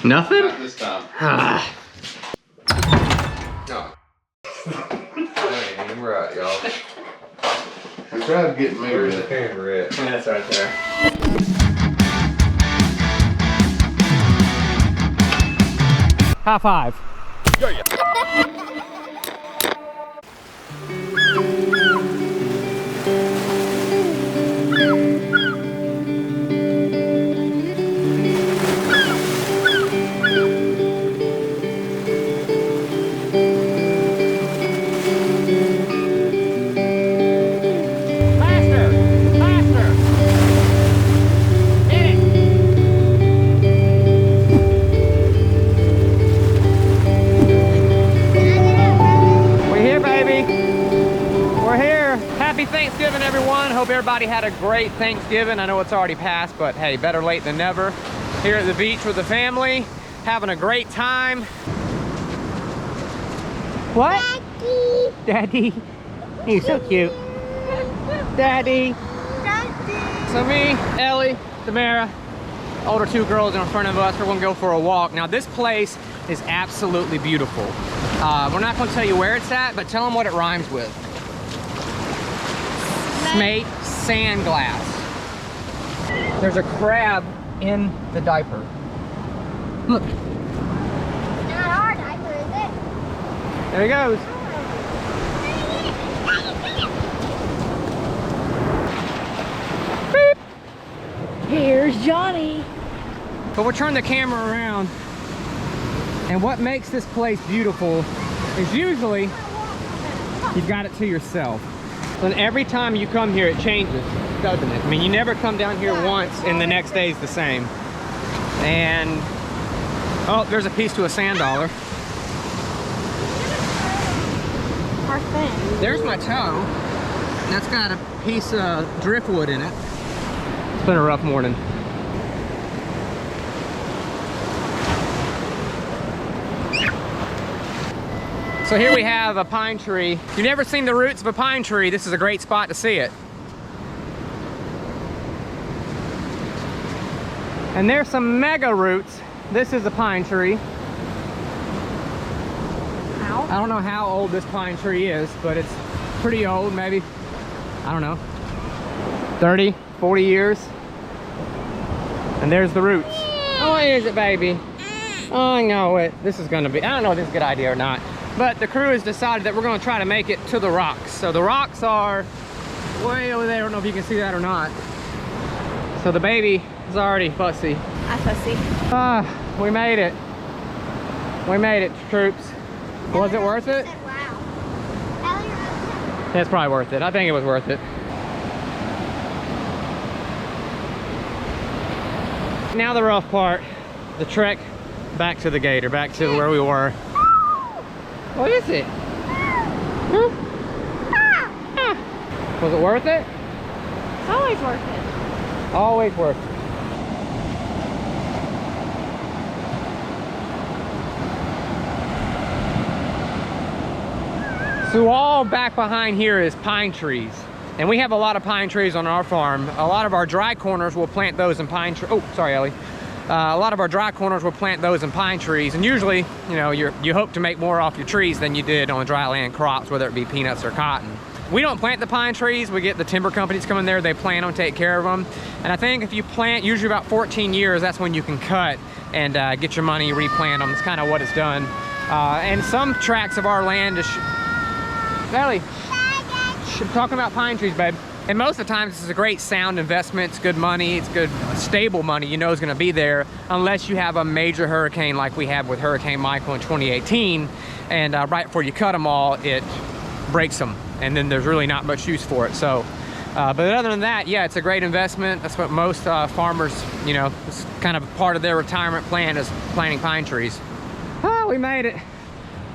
Nothing? Not this time. No. That ain't even right, y'all. I tried to get me Where's with the camera at? That's right there. High five. Yeah. Happy Thanksgiving, everyone. Hope everybody had a great Thanksgiving. I know it's already passed, but hey, better late than never. Here at the beach with the family, having a great time. What? Daddy. Daddy. You're so cute. Daddy. Daddy. So me, Ellie, Tamara, older two girls in front of us, we're gonna go for a walk. Now this place is absolutely beautiful. We're not gonna tell you where it's at, but tell them what it rhymes with. Smate Sandglass. There's a crab in the diaper. Look. Not our diaper, is it? There he goes. Beep. Here's Johnny. But we'll turn the camera around. And what makes this place beautiful is usually you've got it to yourself. And every time you come here, it changes, doesn't it? I mean, you never come down here once and the next day is the same. And, oh, there's a piece to a sand dollar. Our thing. There's my toe. That's got a piece of driftwood in it. It's been a rough morning. So here we have a pine tree. If you've never seen the roots of a pine tree, this is a great spot to see it. And there's some mega roots. This is a pine tree. Ow. I don't know how old this pine tree is, but it's pretty old, maybe, I don't know, 30, 40 years. And there's the roots. Oh, is it, baby? Oh, I know it. This is gonna be, I don't know if this is a good idea or not. But the crew has decided that we're gonna try to make it to the rocks. So the rocks are way over there. I don't know if you can see that or not. So the baby is already fussy. I'm fussy. We made it. We made it, troops. Was it worth it? Wow. Yeah, it's probably worth it. I think it was worth it. Now the rough part, the trek back to the gator, back to where we were. What is it? Huh? Was it worth it? It's always worth it. Always worth it. So all back behind here is pine trees. And we have a lot of pine trees on our farm. A lot of our dry corners will plant those in pine trees. Oh, sorry, Ellie. A lot of our dry corners will plant those in pine trees, and usually, you know, you hope to make more off your trees than you did on dry land crops, whether it be peanuts or cotton. We don't plant the pine trees. We get the timber companies come in there, they plant them, take care of them. And I think if you plant, usually about 14 years, that's when you can cut and get your money, replant them. It's kind of what it's done. And some tracts of our land is, Ellie, talking about pine trees, babe. And most of the time, this is a great sound investment. It's good money. It's good, stable money. You know it's going to be there unless you have a major hurricane like we had with Hurricane Michael in 2018. And right before you cut them all, it breaks them. And then there's really not much use for it. So, but other than that, yeah, it's a great investment. That's what most farmers, you know, it's kind of part of their retirement plan is planting pine trees. Oh, we made it.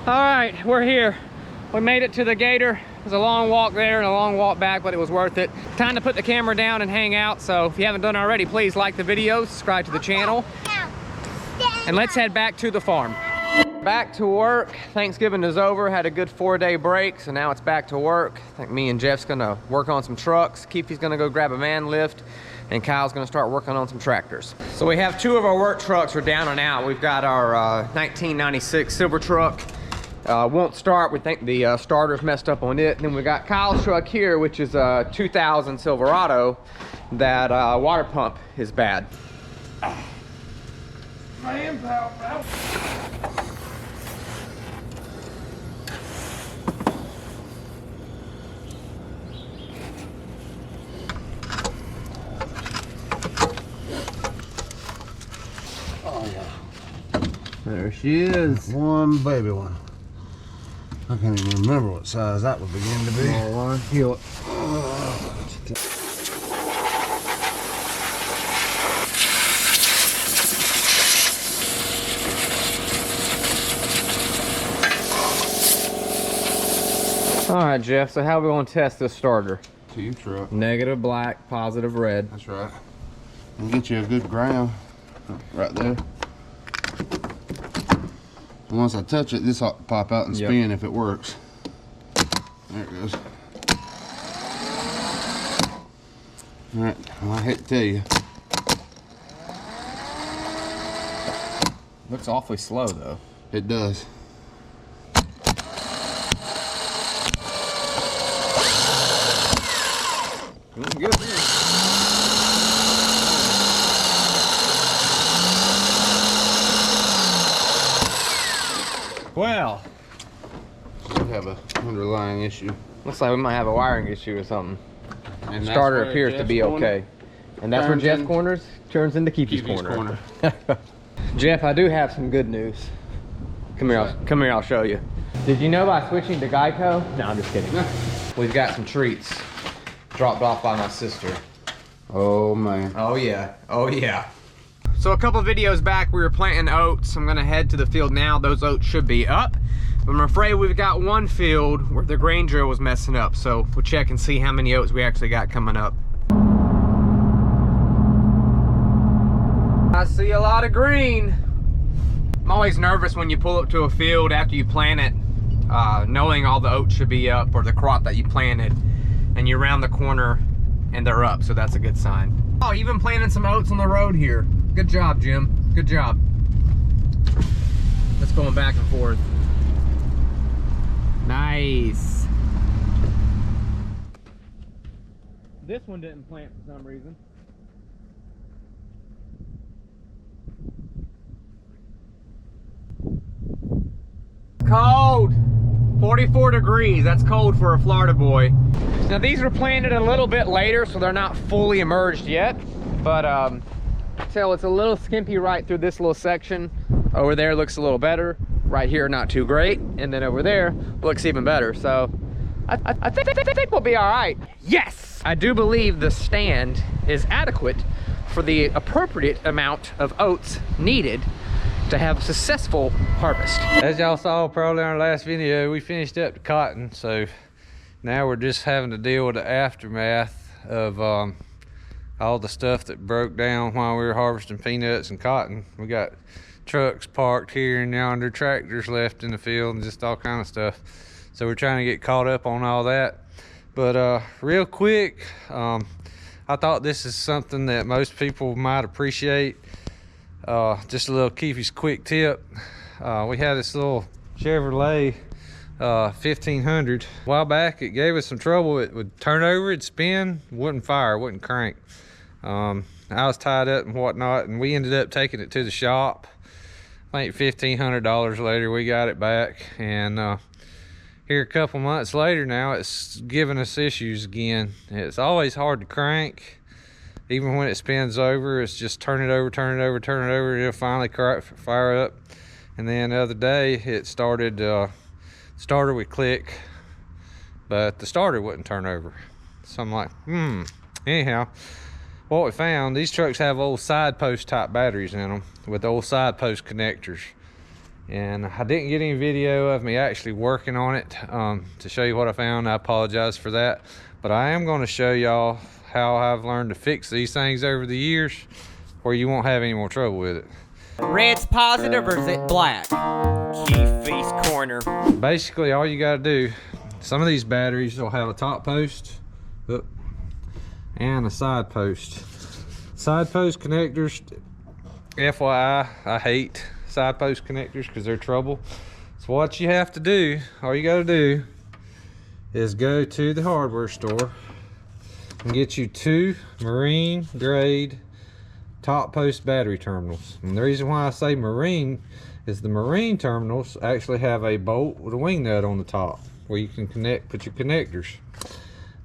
All right, we're here. We made it to the gator. It was a long walk there and a long walk back, but it was worth it. Time to put the camera down and hang out. So if you haven't done it already, please like the video, subscribe to the channel, and let's head back to the farm. Back to work. Thanksgiving is over. Had a good 4-day break, so now it's back to work. I think me and Jeff's gonna work on some trucks. Keefe's gonna go grab a man lift, and Kyle's gonna start working on some tractors. So we have 2 of our work trucks are down and out. We've got our 1996 silver truck. Won't start. We think the starter's messed up on it. And then we got Kyle's truck here, which is a 2000 Silverado. That water pump is bad. Man, pal. Oh yeah. There she is. One baby one. I can't even remember what size that would begin to be. Small one. Heel it. All right, Jeff, so how are we gonna test this starter? To your truck. Negative black, positive red. That's right. And get you a good ground right there. And once I touch it, this ought to pop out and spin if it works. There it goes. All right, well, I hate to tell you. Looks awfully slow though. It does. Good. Well, Should have a underlying issue. looks like we might have a wiring issue or something. And that's Starter where appears to Jeff's be corner okay. And that's where turns Jeff's in- corners turns into Keepy's Keepy's corner. Jeff, I do have some good news. Come here, I'll show you. Did you know by switching to Geico? No, I'm just kidding. We've got some treats dropped off by my sister. Oh man. Oh yeah, oh yeah. So a couple videos back, we were planting oats. I'm gonna head to the field now. Those oats should be up. But I'm afraid we've got one field where the grain drill was messing up. So we'll check and see how many oats we actually got coming up. I see a lot of green. I'm always nervous when you pull up to a field after you plant it, knowing all the oats should be up, or the crop that you planted, and you round the corner and they're up, so that's a good sign. Oh, you've been planting some oats on the road here. Good job, Jim. Good job. Let's go back and forth. Nice. This one didn't plant for some reason. Cold. 44 degrees. That's cold for a Florida boy. Now these were planted a little bit later, so they're not fully emerged yet. But tell it's a little skimpy right through this little section. Over there looks a little better. Right here, not too great. And then over there looks even better. So I think we'll be all right. Yes! I do believe the stand is adequate for the appropriate amount of oats needed to have a successful harvest. As y'all saw probably in our last video, we finished up the cotton, so now we're just having to deal with the aftermath of all the stuff that broke down while we were harvesting peanuts and cotton. We got trucks parked here and yonder, tractors left in the field, and just all kind of stuff. So we're trying to get caught up on all that. But real quick, I thought this is something that most people might appreciate. Just a little Keefy's quick tip. We had this little Chevrolet 1500 a while back. It gave us some trouble. It would turn over, it'd spin, wouldn't fire, wouldn't crank. I was tied up and whatnot, and we ended up taking it to the shop. I think $1,500 later we got it back, and here a couple months later now it's giving us issues again. It's always hard to crank. Even when it spins over, it's just turn it over, turn it over, turn it over, and it'll finally fire up. And then the other day, it started would click, but the starter wouldn't turn over. So I'm like, Anyhow, what we found, these trucks have old side post type batteries in them with old side post connectors. And I didn't get any video of me actually working on it to show you what I found. I apologize for that. But I am going to show y'all how I've learned to fix these things over the years where you won't have any more trouble with it. Red's positive or is it black? Keefy's corner. Basically, all you got to do, some of these batteries will have a top post and a side post. Side post connectors, FYI, I hate side post connectors because they're trouble. So what you have to do, all you gotta do is go to the hardware store and get you 2 marine grade top post battery terminals. And the reason why I say marine is the marine terminals actually have a bolt with a wing nut on the top where you can put your connectors.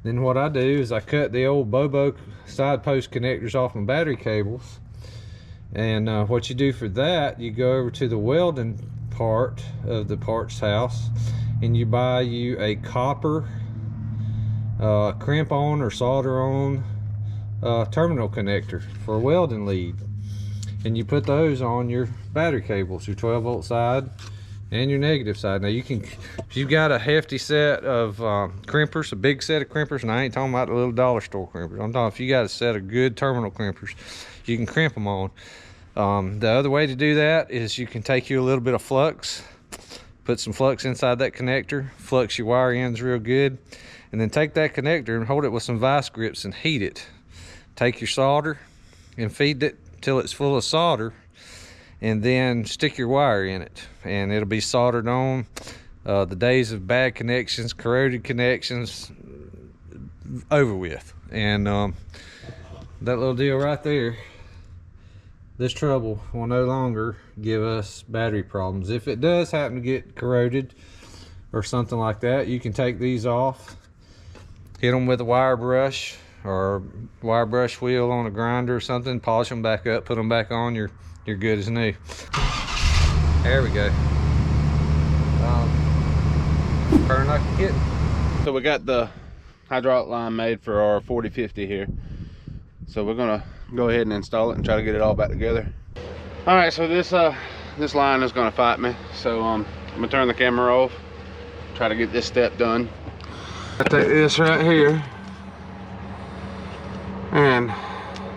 Then what I do is I cut the old Bobo side post connectors off my battery cables. And what you do for that, you go over to the welding part of the parts house and you buy you a copper crimp on or solder on terminal connector for a welding lead, and you put those on your battery cables, your 12-volt side and your negative side. Now you can, if you've got a hefty set of crimpers, a big set of crimpers, and I ain't talking about the little dollar store crimpers, I'm talking if you got a set of good terminal crimpers, you can crimp them on. The other way to do that is you can take you a little bit of flux, put some flux inside that connector, flux your wire ends real good, and then take that connector and hold it with some vice grips and heat it. Take your solder and feed it till it's full of solder, and then stick your wire in it, and it'll be soldered on. The days of bad connections, corroded connections, over with. And that little deal right there, this trouble will no longer give us battery problems. If it does happen to get corroded or something like that, you can take these off, hit them with a wire brush or wire brush wheel on a grinder or something, polish them back up, put them back on, you're good as new. There we go. Burn like a kitten. So we got the hydraulic line made for our 4050 here. So we're gonna go ahead and install it and try to get it all back together. All right, so this line is gonna fight me. So I'm gonna turn the camera off, try to get this step done. I take this right here and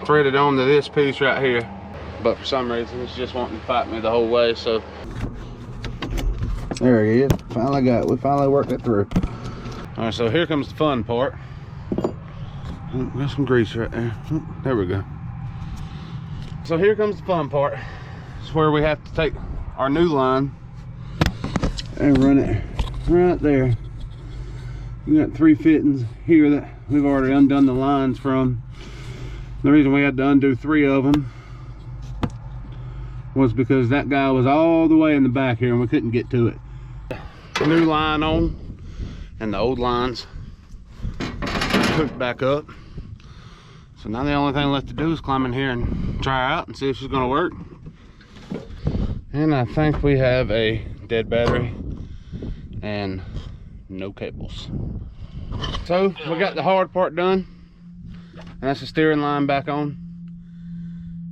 thread it onto this piece right here. But for some reason, it's just wanting to fight me the whole way, so. There he is, we finally worked it through. All right, so here comes the fun part. Oh, got some grease right there. Oh, there we go. So here comes the fun part. It's where we have to take our new line and run it right there. We got 3 fittings here that we've already undone the lines from. The reason we had to undo 3 of them was because that guy was all the way in the back here and we couldn't get to it. New line on and the old lines hooked back up. So now the only thing left to do is climb in here and try out and see if it's gonna work. And I think we have a dead battery and no cables. So we got the hard part done, and that's the steering line back on.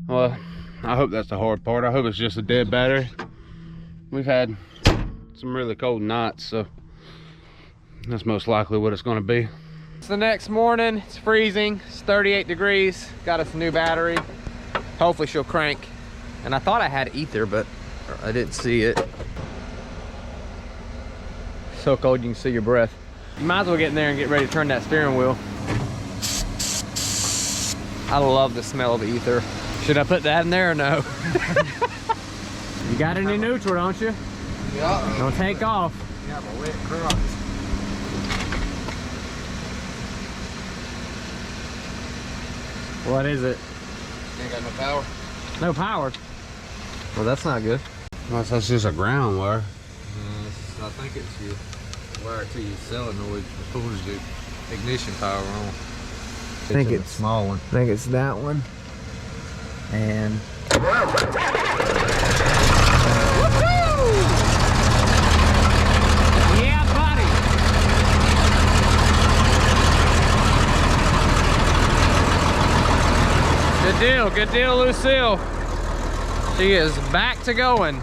Well, I hope that's the hard part. I hope it's just a dead battery. We've had some really cold nights, so that's most likely what it's going to be. It's the next morning. It's freezing. It's 38 degrees. Got us a new battery. Hopefully she'll crank. And I thought I had ether, but I didn't see it. So cold you can see your breath. You might as well get in there and get ready to turn that steering wheel. I love the smell of ether. Should I put that in there or no? You got any neutral, don't you? Yeah. Don't take off. You have a wet crotch. What is it? Ain't got no power. No power. Well, that's not good. Well, that's just a ground wire. I think it's your wire to your solenoid that pulls your ignition power on. I think it's a small one. I think it's that one. And yeah, buddy. Good deal, Lucille. She is back to going.